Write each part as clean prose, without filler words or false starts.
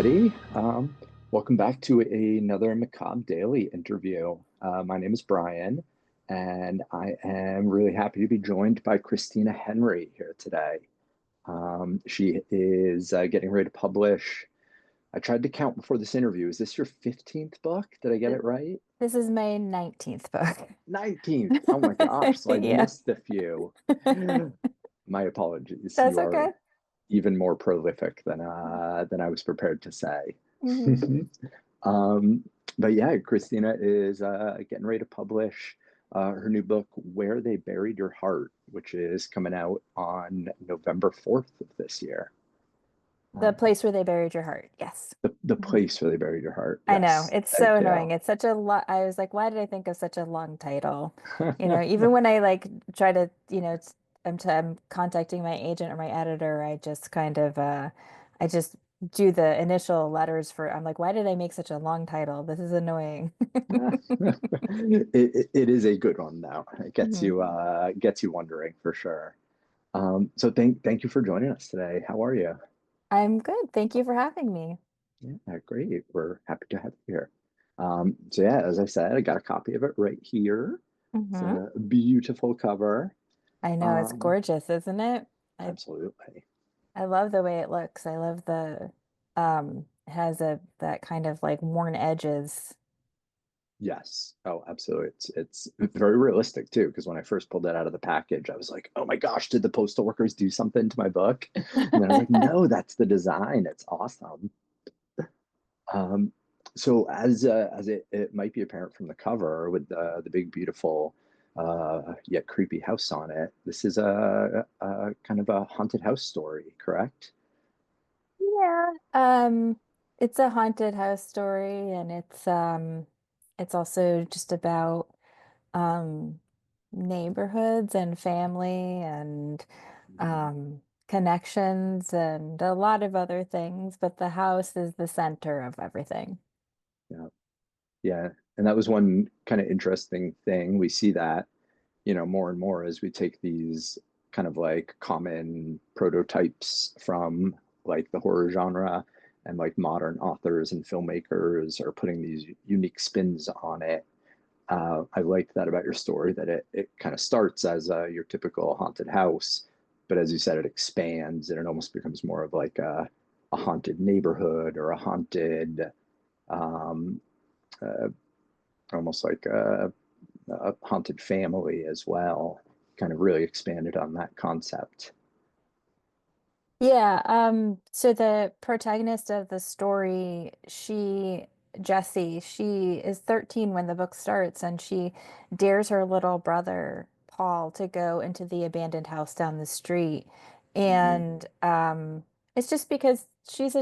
everybody. Welcome back to another Macabre Daily interview. My name is Brian, and I am really happy to be joined by Christina Henry here today. She is getting ready to publish. I tried to count before this interview. Is this your 15th book? Did I get Th- it right? This is my 19th book. 19th. Oh my gosh. So I Yeah. missed a few. My apologies. That's You are okay. even more prolific than I was prepared to say. Hmm. Um, but yeah, Christina is getting ready to publish her new book, Where They Buried Your Heart, which is coming out on November 4th of this year. The Um, place where they buried your heart. Yes. the Mhm. place where they buried your heart. I know. Yes, It's so thank annoying. you. It's such a lot. I was like, why did I think of such a long title? Even when I like try to, I'm contacting my agent or my editor, I just kind of I just do the initial letters for I'm like, why did I make such a long title? This is annoying. It is a good one though. It Mhm. gets you wondering for sure. So thank you for joining us today. How are you? I'm good. Thank you for having me. Yeah, great. We're happy to have you here. So yeah, as I said, I got a copy of it right here. It's Hmm. a beautiful cover. I know it's Um, gorgeous, isn't it? Absolutely. I love the way it looks. I love it has a that kind of like worn edges. Yes. Oh, absolutely. It's very realistic too, because when I first pulled that out of the package, I was like, oh my gosh, did the postal workers do something to my book? And then I was like, no, that's the design. It's awesome. Um, so as it might be apparent from the cover with the big beautiful yet creepy house on it, this is a kind of a haunted house story, correct? Yeah. It's a haunted house story and it's also just about um neighborhoods and family and Mhm. um connections and a lot of other things, but the house is the center of everything. Yeah, yeah, and that was one kind of interesting thing. We see that, more and more as we take these kind of like common prototypes from like the horror genre and like modern authors and filmmakers are putting these unique spins on it. I liked that about your story that it kind of starts as your typical haunted house, but as you said, it expands and it almost becomes more of like a haunted neighborhood or a haunted, um, uh, almost like a haunted family as well. Kind of really expanded on that concept. Yeah, so the protagonist of the story, Jessie, she is 13 when the book starts, and she dares her little brother, Paul, to go into the abandoned house down the street. Mhm. And it's just because she's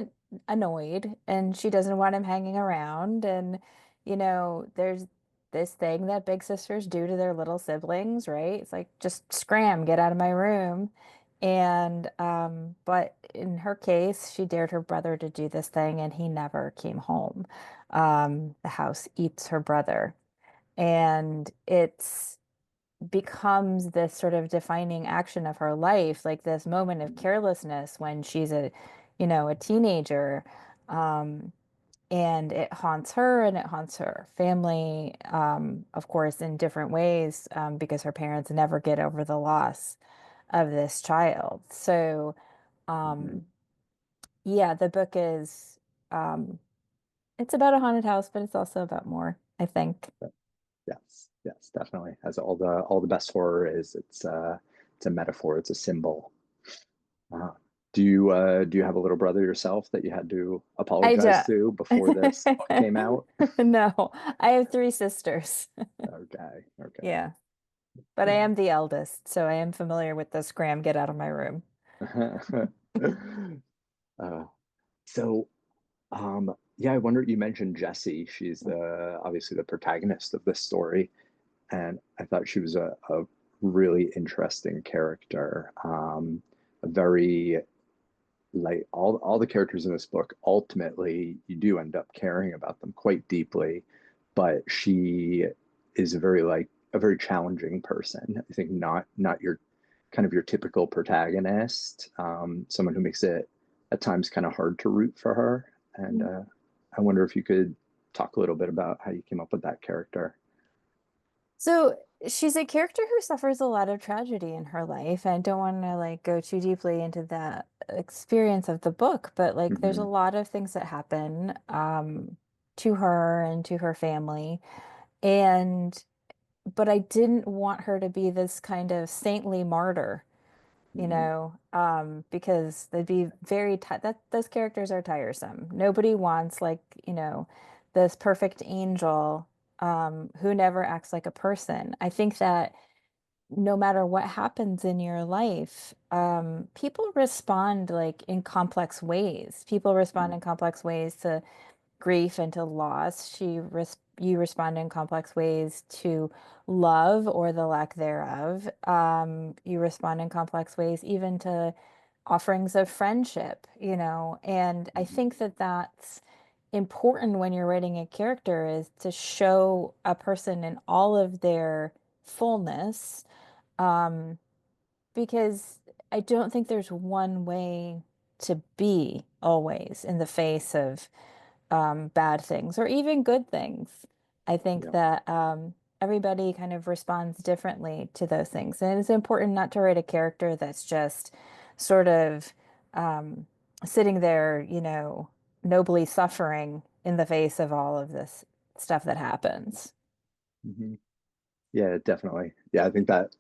annoyed and she doesn't want him hanging around. And, there's this thing that big sisters do to their little siblings, right? It's like, just scram, get out of my room. And but in her case, she dared her brother to do this thing and he never came home. The house eats her brother. And it's becomes this sort of defining action of her life, like this moment of carelessness when she's a teenager. Um, and it haunts her and it haunts her family, of course, in different ways, because her parents never get over the loss of this child. So, Mhm. um, yeah, the book is um, it's about a haunted house, but it's also about more, I think. But yes, yes, definitely. As all the best horror is, it's a metaphor, it's a symbol. Uh, do you have a little brother yourself that you had to I apologize do. to before this book came out? No, I have three sisters. Okay, okay. Yeah, but I am the eldest, so I am familiar with the scram, get out of my room. Uh, so yeah, I wonder, you mentioned Jessie. She's the obviously the protagonist of this story, and I thought she was a really interesting character. A very like all the characters in this book, ultimately you do end up caring about them quite deeply, but she is a very challenging person. I think not your kind of your typical protagonist, someone who makes it at times kind of hard to root for her. And I wonder if you could talk a little bit about how you came up with that character. So she's a character who suffers a lot of tragedy in her life. I don't want to like go too deeply into that experience of the book, but like there's a Hmm. lot of things that happen to her and to her family. And but I didn't want her to be this kind of saintly martyr, Hmm. because they'd be very that those characters are tiresome. Nobody wants like, this perfect angel who never acts like a person. I think that no matter what happens in your life, people respond like in complex ways. People respond in complex ways to grief and to loss. You respond in complex ways to love or the lack thereof. You respond in complex ways even to offerings of friendship, and I Hmm. think that that's important when you're writing a character is to show a person in all of their fullness, um, because I don't think there's one way to be always in the face of bad things or even good things. I think Yeah. that everybody kind of responds differently to those things. And it's important not to write a character that's just sort of um, sitting there, nobly suffering in the face of all of this stuff that happens. Hmm. Yeah, definitely. Yeah, I think that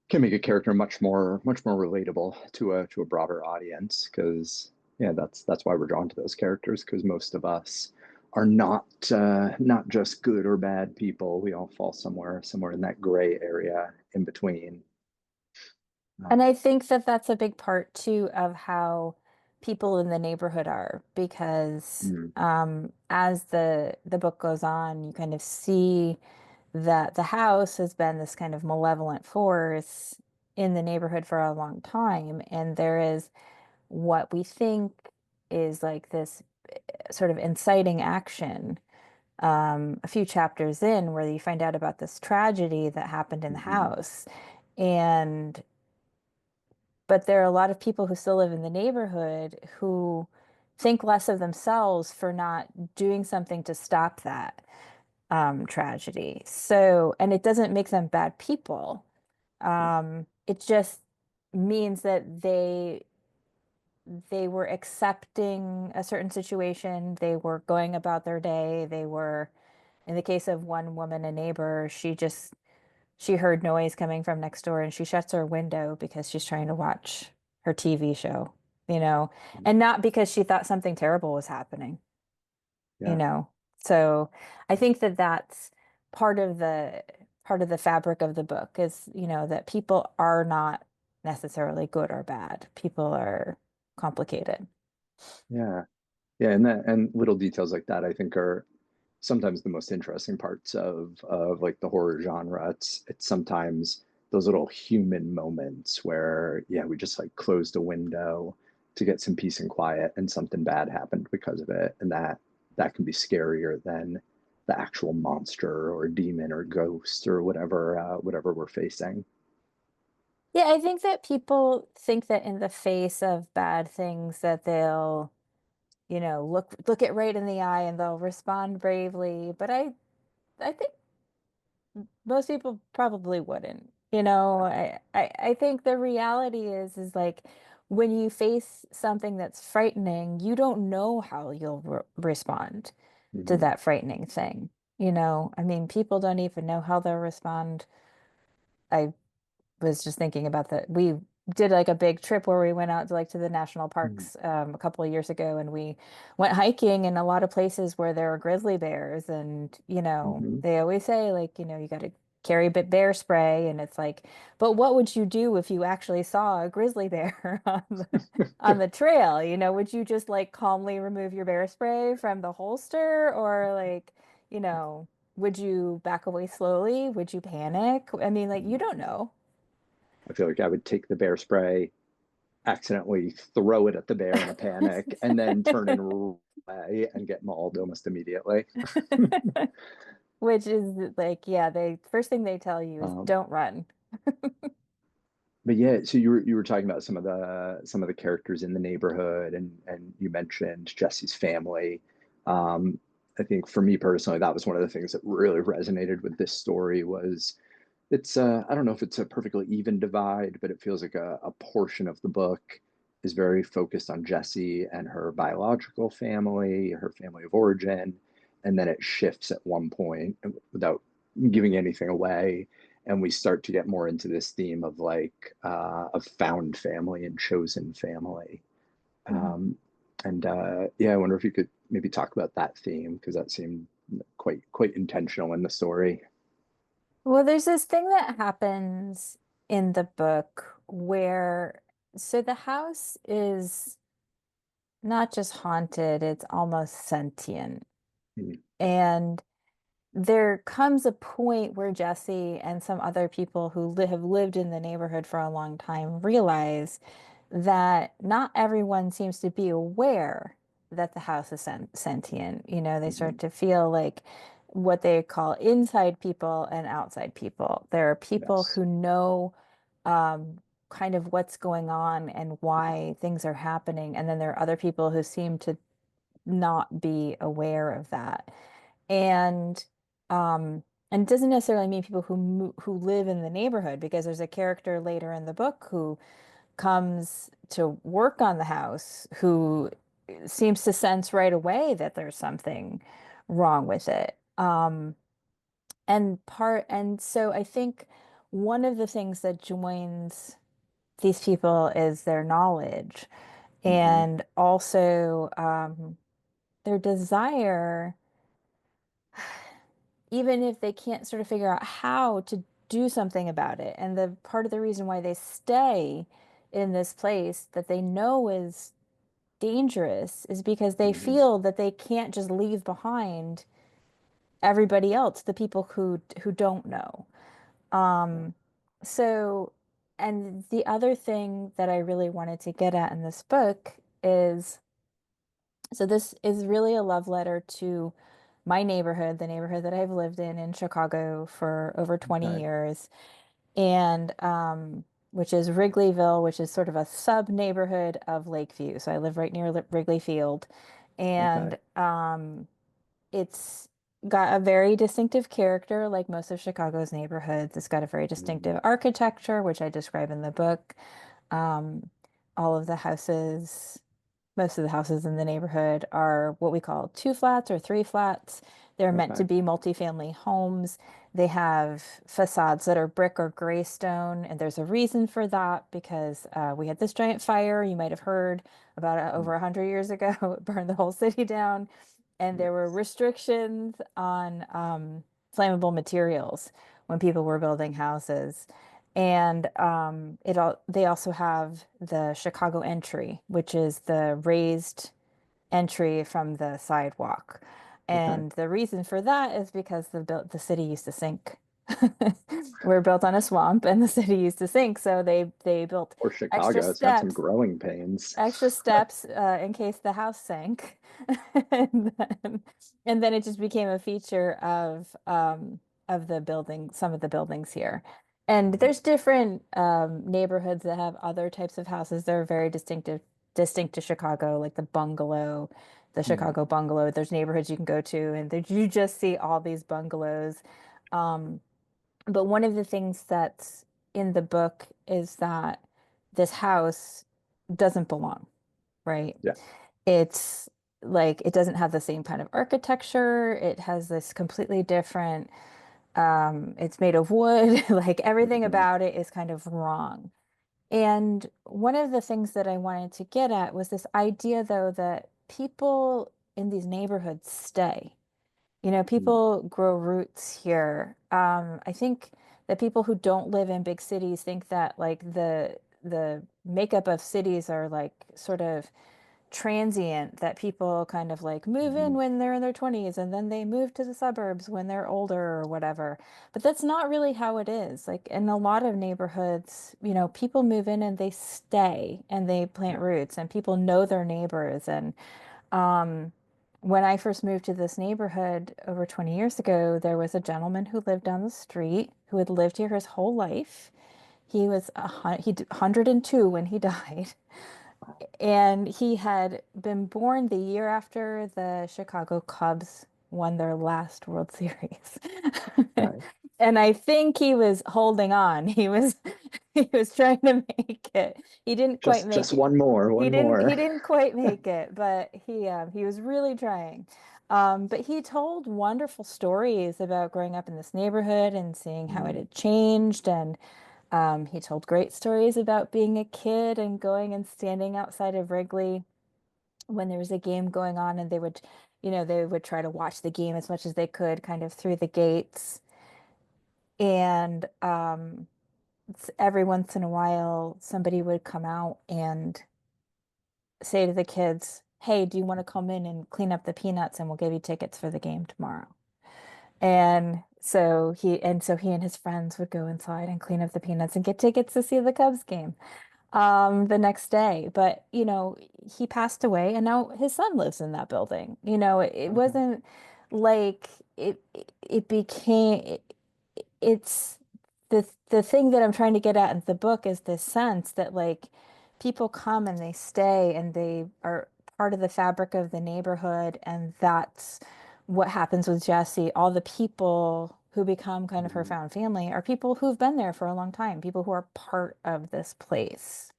can make a character much more relatable to a broader audience because yeah, that's why we're drawn to those characters because most of us are not just good or bad people. We all fall somewhere in that gray area in between. And Um, I think that that's a big part too of how people in the neighborhood are, because mm, as the book goes on, you kind of see that the house has been this kind of malevolent force in the neighborhood for a long time, and there is what we think is like this sort of inciting action a few chapters in where you find out about this tragedy that happened in the mhm, house. And but there are a lot of people who still live in the neighborhood who think less of themselves for not doing something to stop that tragedy. So, and it doesn't make them bad people. It just means that they were accepting a certain situation. They were going about their day. They were, in the case of one woman, a neighbor, she heard noise coming from next door and she shuts her window because she's trying to watch her TV show, you know, and not because she thought something terrible was happening, you yeah, know. So I think that that's part of the fabric of the book is, that people are not necessarily good or bad. People are complicated. yeah, yeah, and little details like that I think are sometimes the most interesting parts of like the horror genre. It's sometimes those little human moments where yeah, we just like closed a window to get some peace and quiet and something bad happened because of it. And that can be scarier than the actual monster or demon or ghost or whatever we're facing. Yeah, I think that people think that in the face of bad things that they'll, look it right in the eye and they'll respond bravely. But I think most people probably wouldn't. I think the reality is like when you face something that's frightening, you don't know how you'll respond to Hmm. that frightening thing. I mean, people don't even know how they'll respond. I was just thinking about that. We did like a big trip where we went out to like to the national parks a couple of years ago, and we went hiking in a lot of places where there are grizzly bears. And Hmm. they always say like, you got to carry bear spray, and it's like, but what would you do if you actually saw a grizzly bear on the trail? Would you just like calmly remove your bear spray from the holster, or like, you know, would you back away slowly? Would you panic? I mean, like, you don't know. I feel like I would take the bear spray, accidentally throw it at the bear in a panic, and then turn and run away and get mauled almost immediately. Which is like, yeah, they first thing they tell you is Um, don't run. but yeah, so you were talking about some of the characters in the neighborhood, and you mentioned Jesse's family. Um, I think for me personally, that was one of the things that really resonated with this story was it's I don't know if it's a perfectly even divide, but it feels like a portion of the book is very focused on Jessie and her biological family, her family of origin, and then it shifts at one point without giving anything away, and we start to get more into this theme of like of found family and chosen family. Mhm. Um, and yeah, I wonder if you could maybe talk about that theme because that seemed quite intentional in the story. Well, there's this thing that happens in the book where, so the house is not just haunted, it's almost sentient. Mm, And there comes a point where Jesse and some other people who have lived in the neighborhood for a long time realize that not everyone seems to be aware that the house is sentient. You know, they start mhm. to feel like what they call inside people and outside people. There are people Yes. who know um, kind of what's going on and why things are happening, and then there are other people who seem to not be aware of that. And um and it doesn't necessarily mean people who live in the neighborhood, because there's a character later in the book who comes to work on the house who seems to sense right away that there's something wrong with it. And so I think one of the things that joins these people is their knowledge, Hmm. and also their desire, even if they can't sort of figure out how to do something about it. And the part of the reason why they stay in this place that they know is dangerous is because they Hmm. feel that they can't just leave behind everybody else, the people who don't know. Yeah. Um, so, and the other thing that I really wanted to get at in this book is, so this is really a love letter to my neighborhood, the neighborhood that I've lived in Chicago for over 20 Okay. years, and which is Wrigleyville, which is sort of a sub neighborhood of Lakeview. So I live right near Wrigley Field, Okay. and it's got a very distinctive character, like most of Chicago's neighborhoods. It's got a very Hmm. distinctive architecture, which I describe in the book. Um, all of the houses, most of the houses in the neighborhood are what we call two flats or three flats. They're meant to Okay. be multifamily homes. They have facades that are brick or gray stone, and there's a reason for that because we had this giant fire you might have heard about Mm. over 100 years ago. It burned the whole city down, and there were Yes. restrictions on flammable materials when people were building houses. And they also have the Chicago entry, which is the raised entry from the sidewalk. Okay. And the reason for that is because the city used to sink. We're built on a swamp, and the city used to sink, so they built Or extra Chicago, it's had some steps growing pains. extra steps in case the house sank. And then it just became a feature of the building, some of the buildings here. And Mhm. there's different neighborhoods that have other types of houses that are very distinct to Chicago, like the Mm. Chicago bungalow. There's neighborhoods you can go to, and you just see all these bungalows. Um, but one of the things that's in the book is that this house doesn't belong, right? Yeah. It's like it doesn't have the same kind of architecture. It has this completely different, it's made of wood. Like everything Hmm. about it is kind of wrong. And one of the things that I wanted to get at was this idea, though, that people in these neighborhoods stay. You know, Mm. people grow roots here. I think that people who don't live in big cities think that like the makeup of cities are like sort of transient, that people kind of like move in Hmm. when they're in their 20s and then they move to the suburbs when they're older or whatever. But that's not really how it is. Like in a lot of neighborhoods, you know, people move in and they stay and they plant Yeah. roots, and people know their neighbors. And um, when I first moved to this neighborhood over 20 years ago, there was a gentleman who lived down the street who had lived here his whole life. He was 102 when he died. And he had been born the year after the Chicago Cubs won their last World Series. Right. And I think he was holding on. He was trying to make it. He didn't quite make Just it. one more, one He more. didn't quite make it, but he was really trying. But he told wonderful stories about growing up in this neighborhood and seeing how it Mm, had changed. And he told great stories about being a kid and going and standing outside of Wrigley when there was a game going on, and they would try to watch the game as much as they could, kind of through the gates. And every once in a while, somebody would come out and say to the kids, "Hey, do you want to come in and clean up the peanuts, and we'll give you tickets for the game tomorrow?" And so he and his friends would go inside and clean up the peanuts and get tickets to see the Cubs game the next day. But, he passed away and now his son lives in that building. It okay. wasn't like it became it's the thing that I'm trying to get at in the book is this sense that like people come and they stay and they are part of the fabric of the neighborhood, and that's what happens with Jessie. All the people who become kind of her Mm, found family are people who've been there for a long time, people who are part of this place.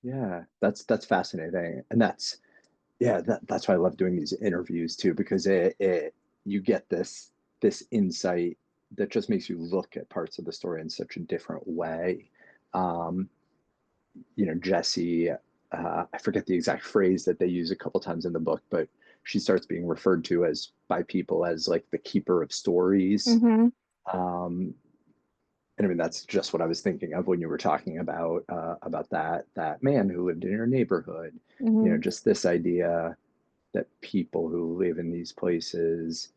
yeah, that's fascinating. And yeah, that's why I love doing these interviews too, because it you get this insight that just makes you look at parts of the story in such a different way. Um, Jesse, I forget the exact phrase that they use a couple times in the book, but she starts being referred to as by people as like the keeper of stories. Hmm. Um, and I mean that's just what I was thinking of when you were talking about that man who lived in your neighborhood. Hmm. Just this idea that people who live in these places,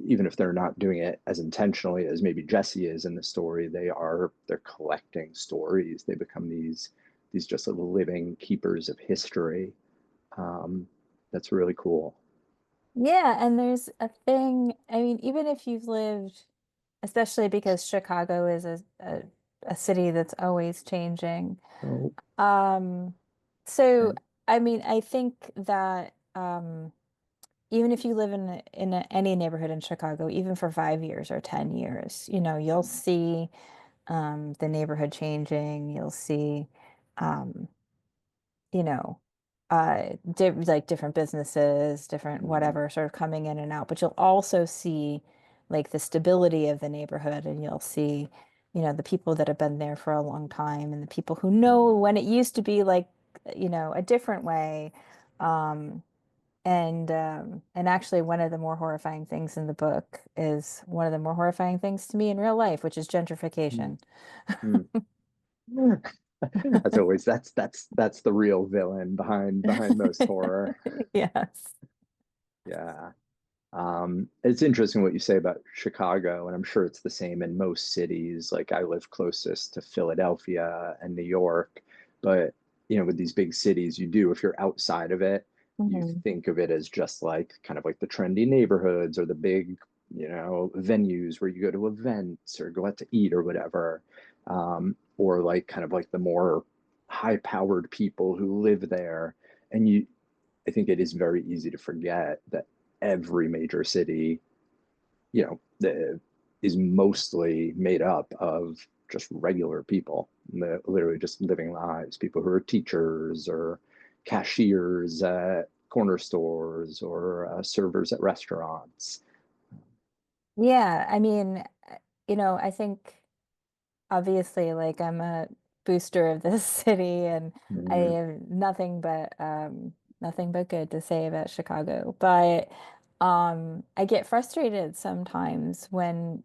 even if they're not doing it as intentionally as maybe Jesse is in the story, they're collecting stories. They become these just living keepers of history. Um, that's really cool. Yeah, and there's a thing, I mean, even if you've lived, especially because Chicago is a city that's always changing. Oh, Um, so right. I mean, I think that even if you live any neighborhood in Chicago, even for 5 years or 10 years, you'll see the neighborhood changing. You'll see um, you know, like different businesses, different Mm, whatever sort of coming in and out. But you'll also see like the stability of the neighborhood, and you'll see, the people that have been there for a long time and the people who know mm, when it used to be like, a different way. Um, and actually one of the more horrifying things in the book is one of the more horrifying things to me in real life, which is mm, gentrification. mm. That's always that's the real villain behind most horror. Yes. Yeah. It's interesting what you say about Chicago, and I'm sure it's the same in most cities. Like I live closest to Philadelphia and New York, but with these big cities, if you're outside of it, you Hmm. think of it as just like kind of like the trendy neighborhoods or the big, venues where you go to events or go out to eat or whatever. Or like kind of like the more high-powered people who live there. And I think it is very easy to forget that every major city, is mostly made up of just regular people, literally just living lives, people who are teachers or cashiers at corner stores or servers at restaurants. Yeah, I mean, I think obviously like I'm a booster of this city, and I Mm, have nothing but good to say about Chicago. But I get frustrated sometimes when,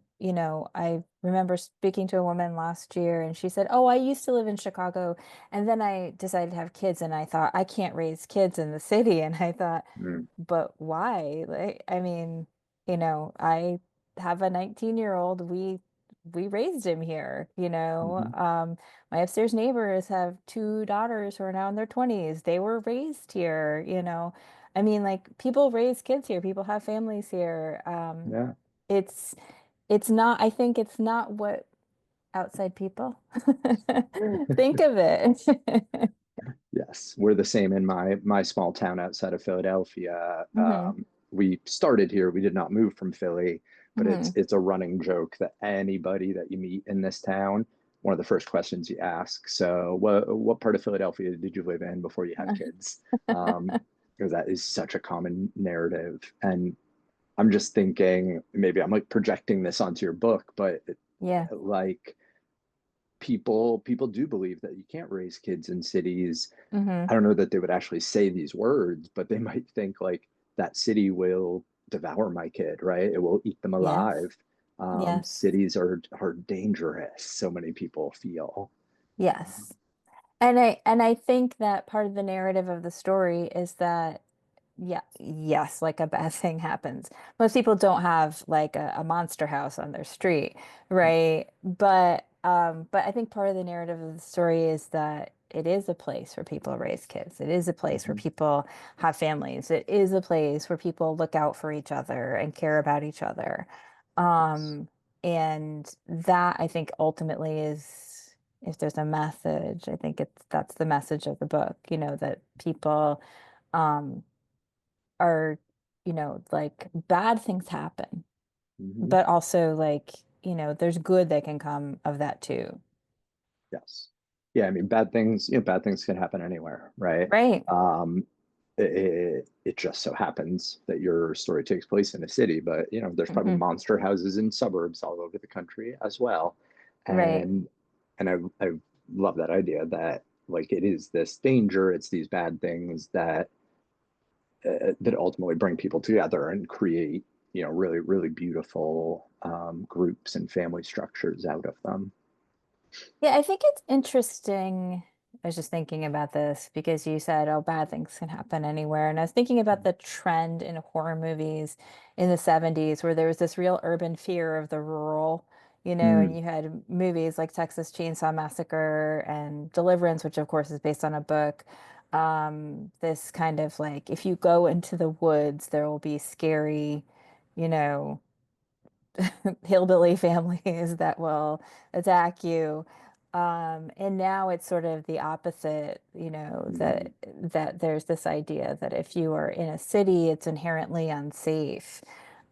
I remember speaking to a woman last year and she said, "Oh, I used to live in Chicago and then I decided to have kids and I thought I can't raise kids in the city." And I thought, mm, but why? Like, I mean, I have a 19-year-old. We raised him here, mhm. My upstairs neighbors have two daughters who are now in their 20s. They were raised here. I mean, like people raise kids here, people have families here. Yeah. It's it's not, I think it's not what Outside people. Think of it. Yes, we're the same in my small town outside of Philadelphia. Hmm. We started here. We did not move from Philly, but Hmm. it's a running joke that anybody that you meet in this town, one of the first questions you ask. So, what part of Philadelphia did you live in before you had kids? Um, because that is such a common narrative. And I'm just thinking maybe I'm like projecting this onto your book, but Yeah. like people do believe that you can't raise kids in cities. Hmm. I don't know that they would actually say these words, but they might think like that city will devour my kid, right? It will eat them Yes. alive. Yes. Cities are dangerous. So many people feel. Yes. And I think that part of the narrative of the story is that yeah, yes, like a bad thing happens. Most people don't have like a monster house on their street, right? But I think part of the narrative of the story is that it is a place where people raise kids. It is a place where Mhm. people have families. It is a place where people look out for each other and care about each other. Yes. Um, and that I think ultimately is, if there's a message, I think that's the message of the book, that people um are, like bad things happen, Mhm. but also like, there's good that can come of that too. Yes. Yeah, I mean, bad things can happen anywhere, right? Right. Um, it just so happens that your story takes place in a city, but there's probably Hmm. monster houses in suburbs all over the country as well. Right. And I love that idea that like it is this danger, it's these bad things that ultimately bring people together and create, really, really beautiful groups and family structures out of them. Yeah, I think it's interesting. I was just thinking about this because you said, oh, bad things can happen anywhere. And I was thinking about the trend in horror movies in the 70s where there was this real urban fear of the rural, and Mm, you had movies like Texas Chainsaw Massacre and Deliverance, which of course is based on a book. This kind of like, if you go into the woods, there will be scary, you know, hillbilly families that will attack you. And now it's sort of the opposite, that mhm. there's this idea that if you are in a city, it's inherently unsafe.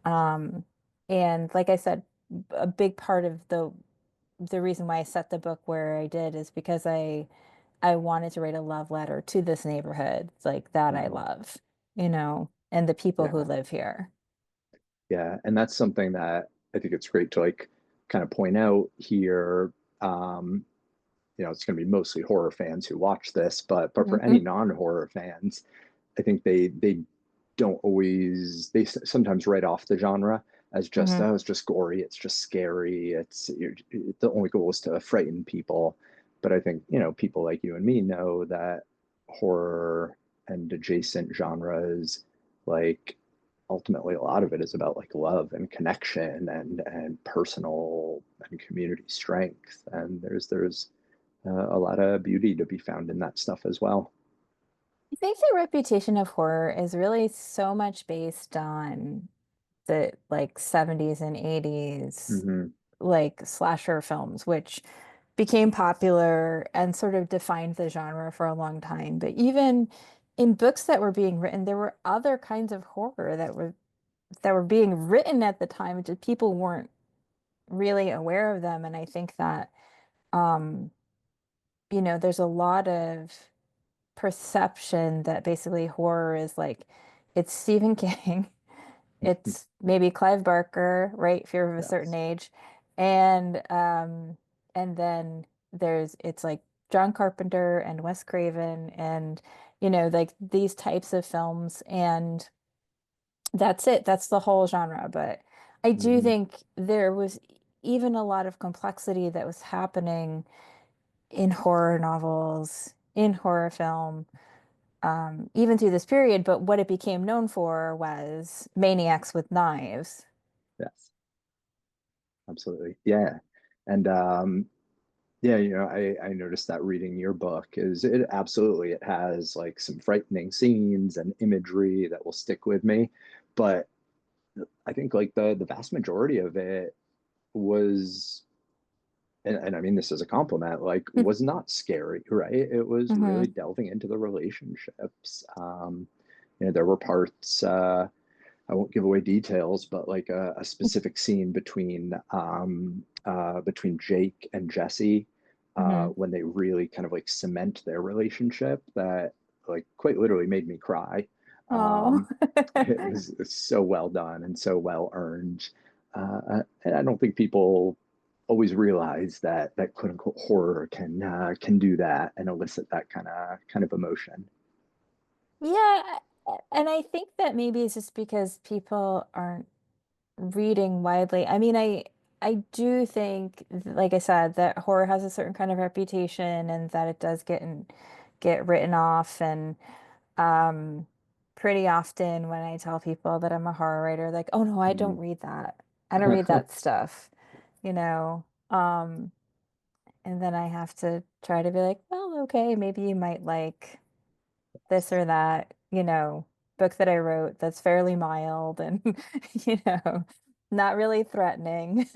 Um, and like I said, a big part of the reason why I set the book where I did is because I wanted to write a love letter to this neighborhood, like that I Uh-huh. love, and the people who Yeah. live here. Yeah. And that's something that I think it's great to like kind of point out here. Um, it's going to be mostly horror fans who watch this, but for any Hmm. non-horror fans, I think they don't always they sometimes write off the genre as just Hmm. oh it's just gory, it's just scary, the only goal is to frighten people. But I think people like you and me know that horror and adjacent genres, like ultimately a lot of it is about like love and connection and personal and community strength, and there's a lot of beauty to be found in that stuff as well. I think the reputation of horror is really so much based on the like 70s and 80s Hmm. like slasher films, which became popular and sort of defined the genre for a long time. But even in books that were being written, there were other kinds of horror that were being written at the time, just people weren't really aware of them. And I think that um, there's a lot of perception that basically horror is like it's Stephen King, it's maybe Clive Barker, right? If you're of a certain Yes. age, and then it's like John Carpenter and Wes Craven and like these types of films, and that's it. That's the whole genre. But I do Hmm. think there was even a lot of complexity that was happening in horror novels, in horror film, even through this period. But what it became known for was maniacs with knives. Yes, absolutely. Yeah. And yeah, I noticed that reading your book is it absolutely it has like some frightening scenes and imagery that will stick with me. But I think like the vast majority of it was and I mean this as a compliment, like was not scary, right? It was really Hmm. delving into the relationships. There were parts, I won't give away details, but like a specific scene between Jake and Jesse, Hmm. when they really kind of like cement their relationship, that like quite literally made me cry. Oh. Um, it's so well done and so well earned. And I don't think people always realize that quote unquote horror can do that and elicit that kind of emotion. Yeah, and I think that maybe it's just because people aren't reading widely. I mean, I do think, like I said, that horror has a certain kind of reputation and that it does get written off. And um, pretty often when I tell people that I'm a horror writer, like, oh no, I don't Mhm. read that. I don't read that stuff, you know. And then I have to try to be like, well, okay, maybe you might like this or that, book that I wrote that's fairly mild and, you know, not really threatening.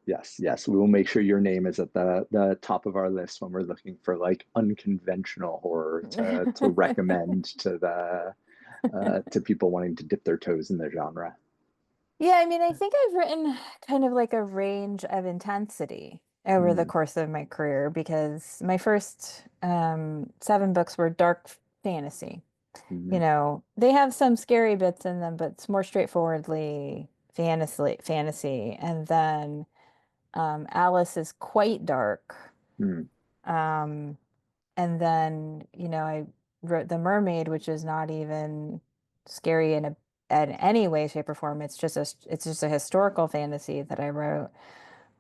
Yes, yes, we will make sure your name is at the top of our list when we're looking for like unconventional horror to recommend to people wanting to dip their toes in the genre. Yeah, I mean, I think I've written kind of like a range of intensity over the Mm, course of my career because my first 7 books were dark fantasy. mm, They have some scary bits in them, but it's more straightforwardly fantasy. And then Alice is quite dark. mm, Um, and then, I wrote The Mermaid, which is not even scary in any way, shape, or form. It's just a historical fantasy that I wrote.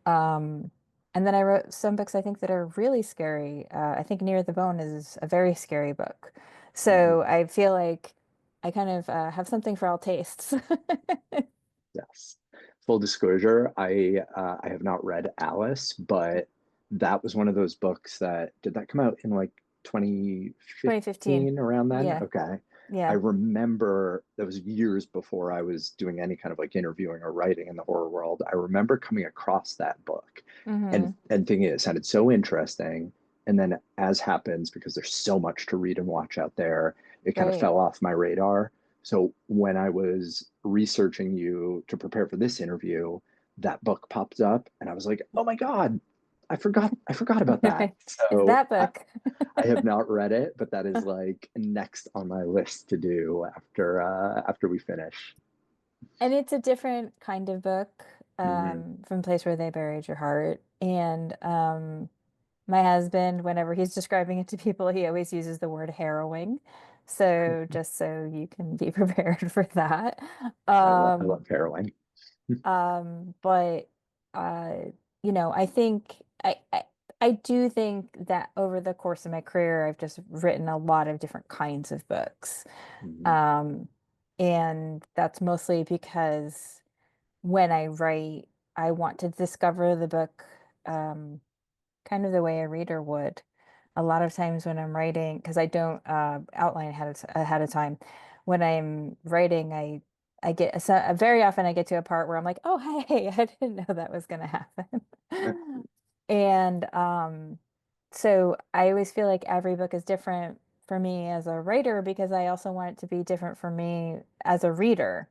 Um, and then I wrote some books I think that are really scary. I think Near the Bone is a very scary book. mhm. So I feel like I kind of have something for all tastes. Yes. Full disclosure, I have not read Alice, but that was one of those books that did that come out in like 2015. 2015 around then? Yeah. Okay. I Yeah. remember that was years before I was doing any kind of like interviewing or writing in the horror world. I remember coming across that book Hmm. and thinking it sounded so interesting. And then as happens, because there's so much to read and watch out there, it kind of Right. fell off my radar. So when I was researching you to prepare for this interview, that book popped up and I was like, "Oh my God, I forgot about that." It's So that book. I have not read it, but that is like next on my list to do after we finish. And it's a different kind of book Hmm. from Place Where They Buried Your Heart. And my husband, whenever he's describing it to people, he always uses the word harrowing. So just so you can be prepared for that. I Um, love caroling. but uh, I think I do think that over the course of my career, I've just written a lot of different kinds of books. Hmm. Um, and that's mostly because when I write, I want to discover the book um, kind of the way a reader would. A lot of times when I'm writing, because I don't outline ahead of time, when I'm writing, I get very often I get to a part where I'm like, oh hey, I didn't know that was going to happen. And so I always feel like every book is different for me as a writer because I also want it to be different for me as a reader.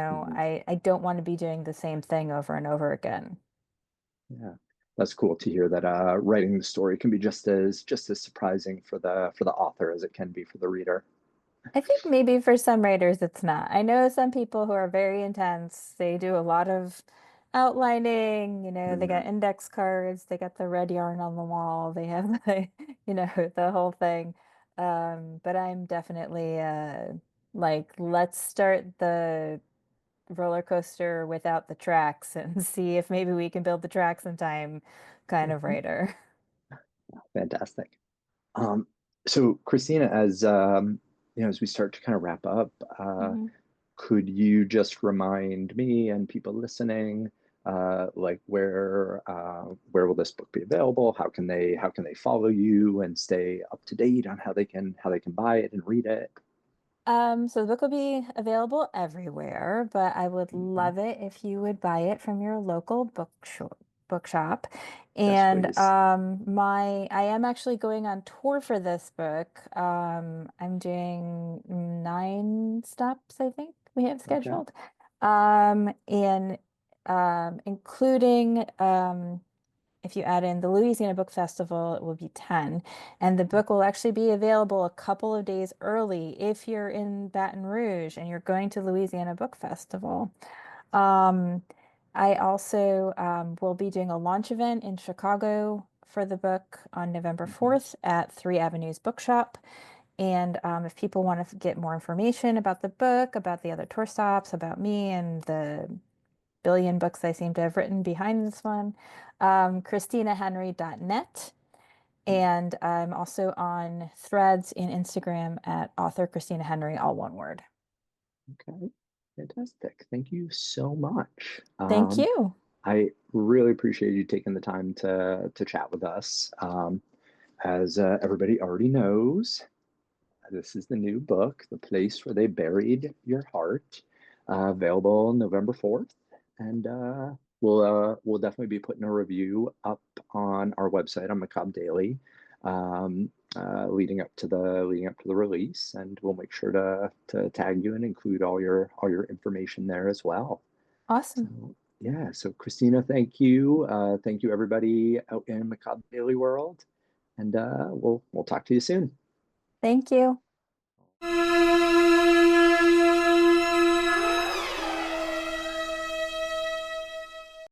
Hmm. I don't want to be doing the same thing over and over again. Yeah, that's cool to hear that writing the story can be just as surprising for the author as it can be for the reader. I think maybe for some writers it's not. I know some people who are very intense. They do a lot of outlining, they got Hmm. index cards, they got the red yarn on the wall, they have the whole thing. But I'm definitely like let's start the roller coaster without the tracks and see if maybe we can build the tracks in time kind of writer. Fantastic. Um, so Christina, as we start to kind of wrap up, Mhm. could you just remind me and people listening, like where will this book be available? How can they follow you and stay up to date on how they can buy it and read it? So the book will be available everywhere, but I would Mhm. love it if you would buy it from your local bookshop. Yes, And please. I am actually going on tour for this book. I'm doing 9 stops, I think we have Okay. scheduled. And including if you add in the Louisiana Book Festival, it will be 10. And the book will actually be available a couple of days early if you're in Baton Rouge and you're going to Louisiana Book Festival. Um, I also will be doing a launch event in Chicago for the book on November Mhm. 4th at Three Avenues Bookshop. And if people want to get more information about the book, about the other tour stops, about me and the billion books I seem to have written behind this one, ChristinaHenry.net. And I'm also on Threads and Instagram at author Christina Henry, all one word. Okay. Fantastic. Thank you so much. Thank you. I really appreciate you taking the time to chat with us. As everybody already knows, this is the new book, The Place Where They Buried Your Heart, available November 4th. And we'll definitely be putting a review up on our website on Macabre Daily, leading up to the release, and we'll make sure to tag you and include all your information there as well. Awesome. So yeah, so Christina, thank you everybody out in Macabre Daily world, and we'll talk to you soon. Thank you.